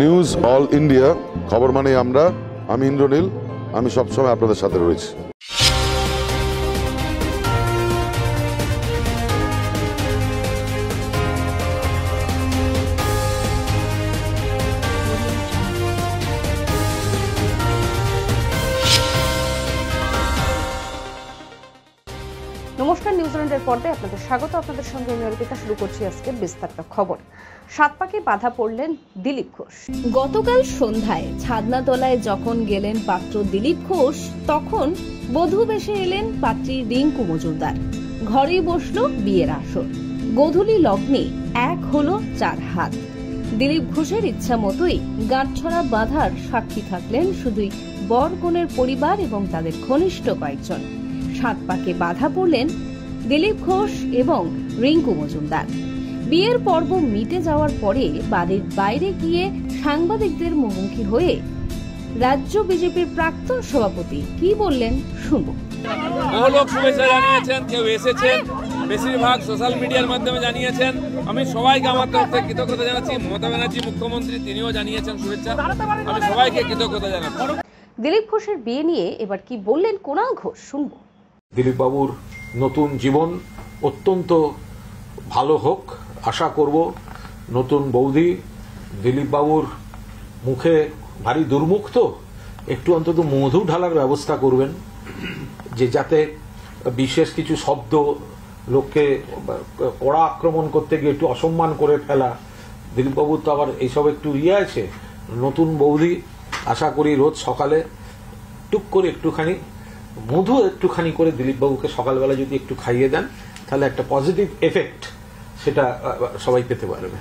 News all India, খবর মানে আমরা। আমি ইন্দ্রনীল, আমি সবসময় আপনাদের সাথে রয়েছি। নমস্কার, নিউজিল্যান্ডের পর্দায় আপনাদের স্বাগত। আপনাদের সঙ্গে আমি অর্পিতা। শুরু করছি আজকে বিস্তারিত খবর। সাত পাকে বাধা পড়লেন দিলীপ ঘোষ। গতকাল সন্ধ্যায় ছাদনাতলায় যখন গেলেন পাত্র দিলীপ ঘোষ, তখন বধূ বেশে এলেন পাত্রী রিঙ্কু মজুমদার। ঘরেই বসলো বিয়ের আসর। গোধূলি লগ্নে এক হলো 4 হাত। দিলীপ ঘোষের ইচ্ছা মতোই গাঁটছড়া বাঁধার সাক্ষী থাকলেন শুধুই বর কনের পরিবার এবং তাদের ঘনিষ্ঠ কয়েকজন। সাত পাকে বাধা পড়লেন দিলীপ ঘোষ এবং রিঙ্কু মজুমদার। বিয়ের পর্ব মিটে যাওয়ার পরে বাড়ির বাইরে গিয়ে সাংবাদিকদের মুখোমুখি হয়ে রাজ্য বিজেপির প্রাক্তন সভাপতি কি বললেন শুনব। বহু লোক শুভেচ্ছা জানিয়েছেন, কেউ এসেছেন, বেশিরভাগ সোশ্যাল মিডিয়ার মাধ্যমে জানিয়েছেন। আমি সবাইকে আমার তরফ থেকে কৃতজ্ঞতা জানাচ্ছি। মমতা ব্যানার্জি মুখ্যমন্ত্রী, তিনিও জানিয়েছেন শুভেচ্ছা। আমি সবাইকে কৃতজ্ঞতা জানাচ্ছি। দিলীপ ঘোষের বিয়ে নিয়ে এবার কি বললেন কুণাল ঘোষ, শুনবো। দিলীপ বাবুর নতুন জীবন অত্যন্ত ভালো হোক আশা করব। নতুন বৌদি দিলীপ বাবুর মুখে ভারী দুর্মুখ, তো একটু অন্তত মধু ঢালার ব্যবস্থা করবেন, যে যাতে বিশেষ কিছু শব্দ লোককে কড়া আক্রমণ করতে গিয়ে একটু অসম্মান করে ফেলা। দিলীপ বাবুর তো আবার এইসব একটু আছে। নতুন বৌদি আশা করি রোজ সকালে টুক করে একটুখানি মধু একটুখানি করে দিলীপ বাবুকে সকালবেলা যদি একটু খাইয়ে দেন, তাহলে একটা পজিটিভ এফেক্ট সেটা সবাই পেতে পারবে।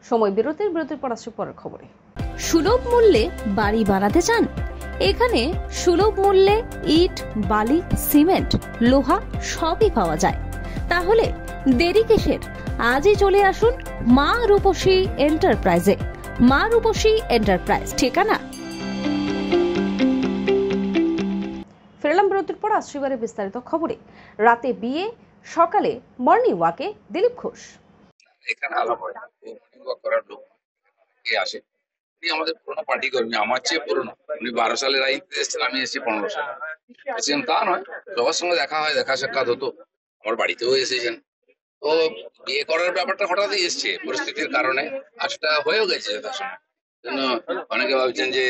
সময় বিরতির পর আসছে পরের খবরে। সুলভ মূল্যে বাড়ি বানাতে চান? এখানে সুলভ মূল্যে ইট, বালি, সিমেন্ট, লোহা সবই পাওয়া যায়। তাহলে দেরি কিসের? আজই চলে আসুন মা রূপসী এন্টারপ্রাইজে। মা রূপসী এন্টারপ্রাইজ, ঠিকানা। ফেরলাম বিরতির পর আসছে বিস্তারিত খবরে। রাতে বিয়ে, সকালে মর্নিং ওয়াকে দিলীপ ঘোষ। এখানে আলাপ হয় না, মর্নিং ওয়াক করার লোক কে আসে? উনি আমাদের পুরোনো পার্টি কর্মী, আমার চেয়ে পুরোনো। উনি 12 সালের আইতে এসেছেন, আমি এসেছি 15 সালে। এসেছেন তা নয়, সবার সঙ্গে দেখা হয়, দেখা সাক্ষাৎ হতো। আমার বাড়িতেও এসেছেন। তো বিয়ে করার ব্যাপারটা হঠাৎই এসছে পরিস্থিতির কারণে, আর সেটা হয়েও গেছে যথাসময়। জন্য অনেকে ভাবছেন যে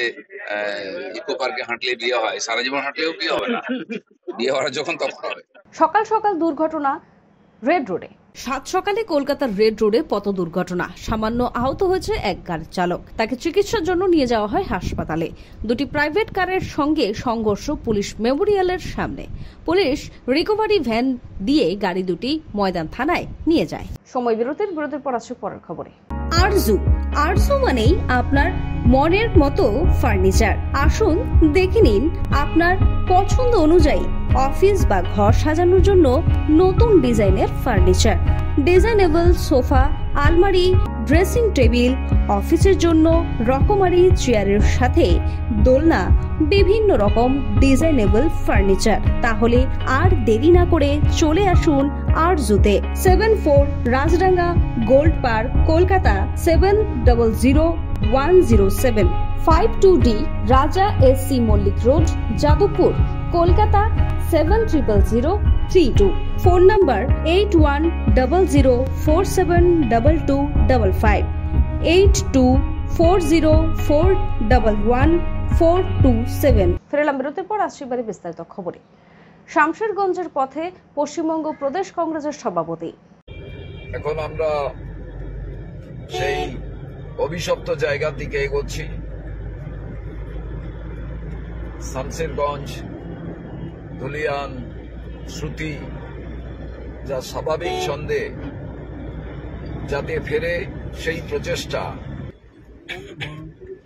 ইকো পার্কে হাঁটলে বিয়ে হয়, সারা জীবন হাঁটলেও বিয়ে হবে না। বিয়ে হওয়ার যখন তখন হবে। সকাল সকাল দুর্ঘটনা রেড রোডে। সাত সকালে কলকাতার রেড রোডে পথ দুর্ঘটনা। সামান্য আহত হয়েছে এক গাড়ির চালক। তাকে চিকিৎসার জন্য নিয়ে যাওয়া হয় হাসপাতালে। দুটি প্রাইভেট কারের সঙ্গে সংঘর্ষ পুলিশ মেমোরিয়ালের সামনে। পুলিশ রিকভারি ভ্যান দিয়ে গাড়ি দুটি ময়দান থানায় নিয়ে যায়। সময় বিরতির পর আসছে পরের খবরে। আরজু। আরজু মানেই আপনার মনের মতো ফার্নিচার। আসুন দেখে নিন আপনার পছন্দ অনুযায়ী অফিস বা ঘর সাজানোর জন্য নতুন ডিজাইনের ফার্নিচার। ডিজাইনেবল সোফা, আলমারি, ড্রেসিং টেবিল, অফিসের জন্য রকমারি চেয়ারের সাথে দোলনা, বিভিন্ন রকম ডিজাইনেবল ফার্নিচার। তাহলে আর দেরি না করে চলে আসুন আরজুতে। 74 Rajdanga gold park, Kolkata 700107। 52D Raja SC Mallick road, Jadavpur, Kolkata 700032। Phone number 8100472255, 8240411427। ফেরলাম বিরতির পর আসছে বিস্তারিত খবরে। শামশেরগঞ্জের পথে পশ্চিমবঙ্গ প্রদেশ কংগ্রেসের সভাপতি। এখন আমরা সেই অভিশপ্ত জায়গার দিকে এগোচ্ছি। শামশেরগঞ্জ, ধুলিয়ান, শ্রুতি, যা স্বাভাবিক ছন্দে যাতে ফেরে সেই প্রচেষ্টা,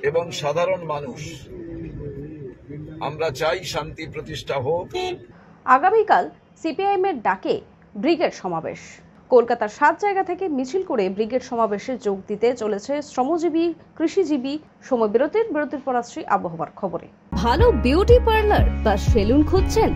এবং সাধারণ মানুষ, আমরা চাই শান্তি প্রতিষ্ঠা হোক। আগামীকাল সিপিআইএম এর ডাকে ব্রিগেড সমাবেশ। কলকাতার 7 জায়গা থেকে মিছিল করে ব্রিগেড সমাবেশে যোগ দিতে চলেছে শ্রমজীবী, কৃষিজীবী। সময় বিরতির পর আসছে আবহাওয়ার খবরে। ভালো বিউটি পার্লার বা সেলুন খুঁজছেন?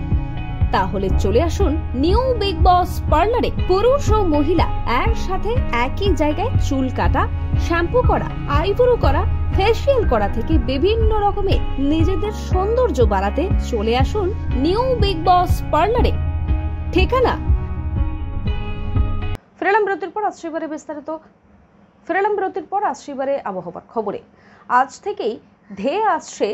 তাহলে চলে আসুন নিউ বিগ বস পার্লারে। পুরুষ ও মহিলা একসাথে একই জায়গায় চুল কাটা, শ্যাম্পু করা, আইব্রো করা, ফেসিয়াল করা থেকে বিভিন্ন রকমের নিজেদের সৌন্দর্য বাড়াতে চলে আসুন নিউ বিগ বস পার্লারে। ঠিকানা ফিরলাম বিরতির পর আসছে আবহাওয়ার খবরে। আজ থেকেই ধেয়ে আসছে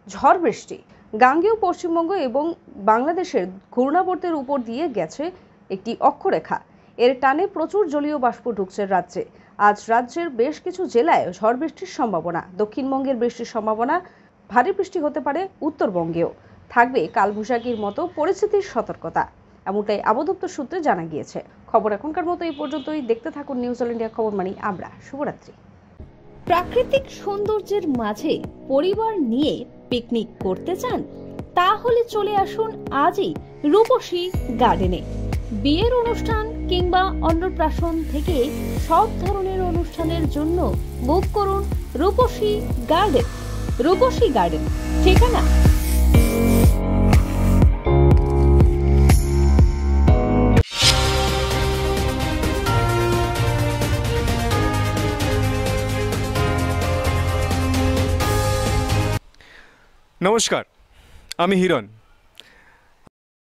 ঝড় বৃষ্টি। গাঙ্গেয় পশ্চিমবঙ্গ এবং বাংলাদেশের ঘূর্ণাবর্তের উপর দিয়ে গেছে একটি অক্ষরেখা। এর টানে প্রচুর জলীয় বাষ্প ঢুকছে রাজ্যে। আজ রাজ্যের বেশ কিছু জেলায় ঝড় বৃষ্টির সম্ভাবনা। দক্ষিণবঙ্গের বৃষ্টির সম্ভাবনা, ভারী বৃষ্টি হতে পারে উত্তরবঙ্গেও। থাকবে কালবৈশাখীর মতো পরিস্থিতির সতর্কতা, এমনটাই আবহাওয়া দপ্তর সূত্রে জানা গিয়েছে। খবর এখনকার মতো এই পর্যন্তই। দেখতে থাকুন নিউজ অল ইন্ডিয়া খবর মানি আমরা। শুভরাত্রি। প্রাকৃতিক সৌন্দর্যের মাঝে পরিবার নিয়ে পিকনিক করতে চান? তাহলে চলে আসুন আজই রূপসী গার্ডেনে। বিয়ের অনুষ্ঠান কিংবা অন্নপ্রাশন থেকে সব ধরনের অনুষ্ঠানের জন্য বুক করুন রূপসী গার্ডেন। রূপসী গার্ডেন ঠিকানা নমস্কার, আমি হিরণ।